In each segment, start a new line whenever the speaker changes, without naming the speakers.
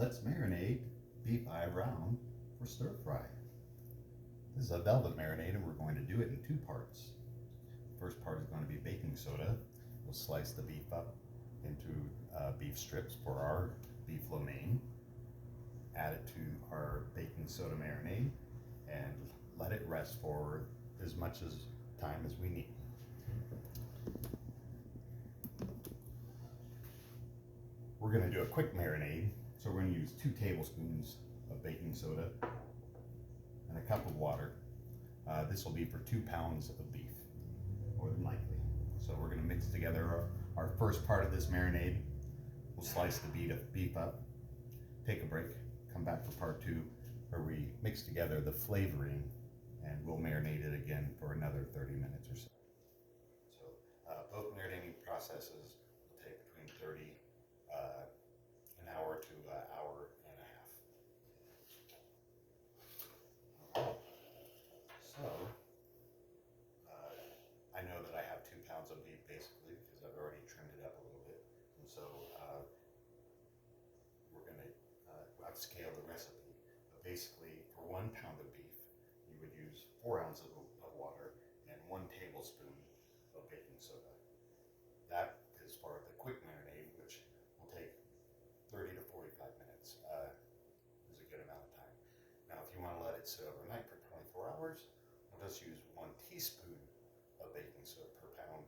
Let's marinate beef eye round for stir fry. This is a velvet marinade and we're going to do it in two parts. First part is going to be baking soda. We'll slice the beef up into beef strips for our beef lo mein. Add it to our baking soda marinade and let it rest for as much time as we need. We're going to do a quick marinade, so we're going to use 2 tablespoons of baking soda and a cup of water. This will be for 2 pounds of beef, more than likely. So we're going to mix together our first part of this marinade. We'll slice the beef up, take a break, come back for part 2, where we mix together the flavoring, and we'll marinate it again for another 30 minutes or so. So both marinating processes will take between 30 an hour to an hour and a half. So I know that I have 2 pounds of beef basically because I've already trimmed it up a little bit, and so we're going to upscale the recipe. But basically, for 1 pound of beef, you would use 4 ounces of water and 1 tablespoon of baking soda. That is for the quick marinade, which will take 30 to 45 minutes. Is a good amount of time. Now, if you want to let it sit overnight for 24 hours, we'll just use 1 teaspoon of baking soda per pound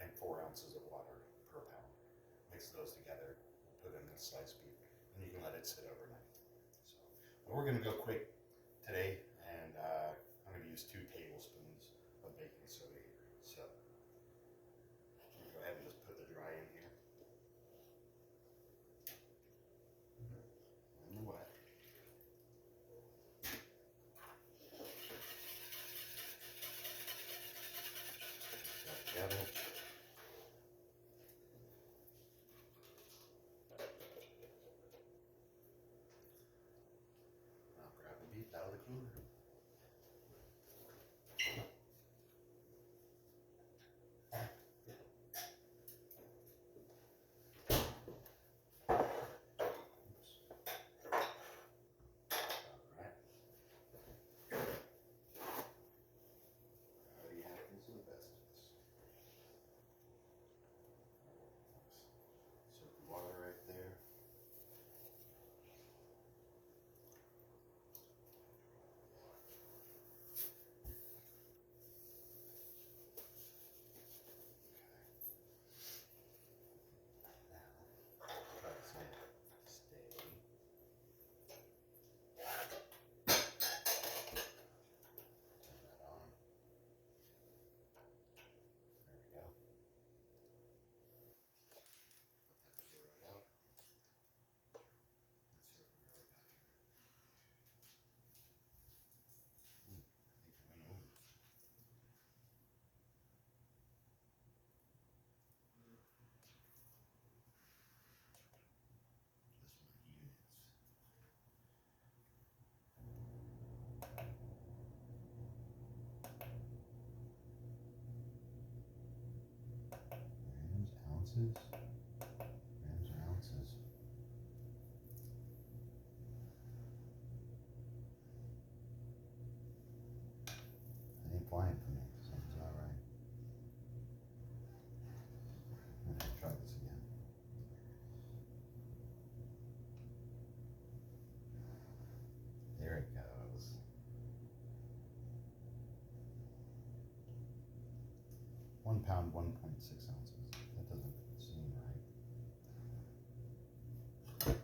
and 4 ounces of water per pound. Mix those together, put in the sliced beef, and you can let it sit overnight. So, but we're going to go quick today, and I'm going to use 2 tablespoons of baking soda here. So, go ahead and just put the dry in here. And the wet. Together. Now grab the beef out of the cooler. Water right there. Grams or ounces. It ain't flying for me. Something's not right. I'm gonna try this again. There it goes. 1 pound, 1.6 ounces. That doesn't seem right. Okay.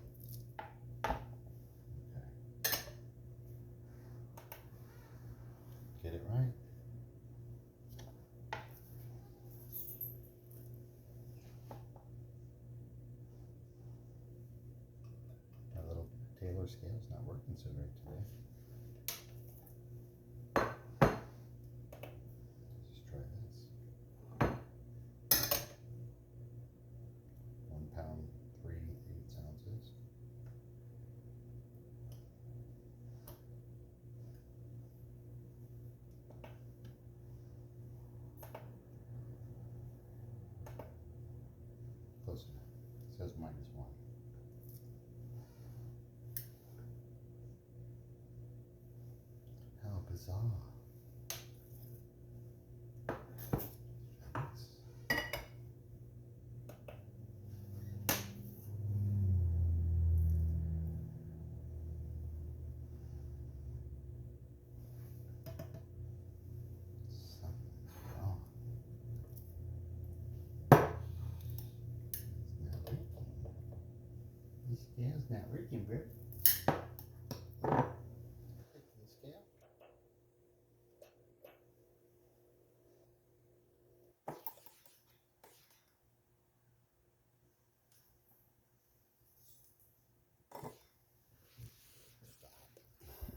Get it right. My little Taylor scale's not working so great today. Let's try this. 1 pound, 3/8 ounces. Close enough. It says -1. Huzzah. This scale's not working, bro.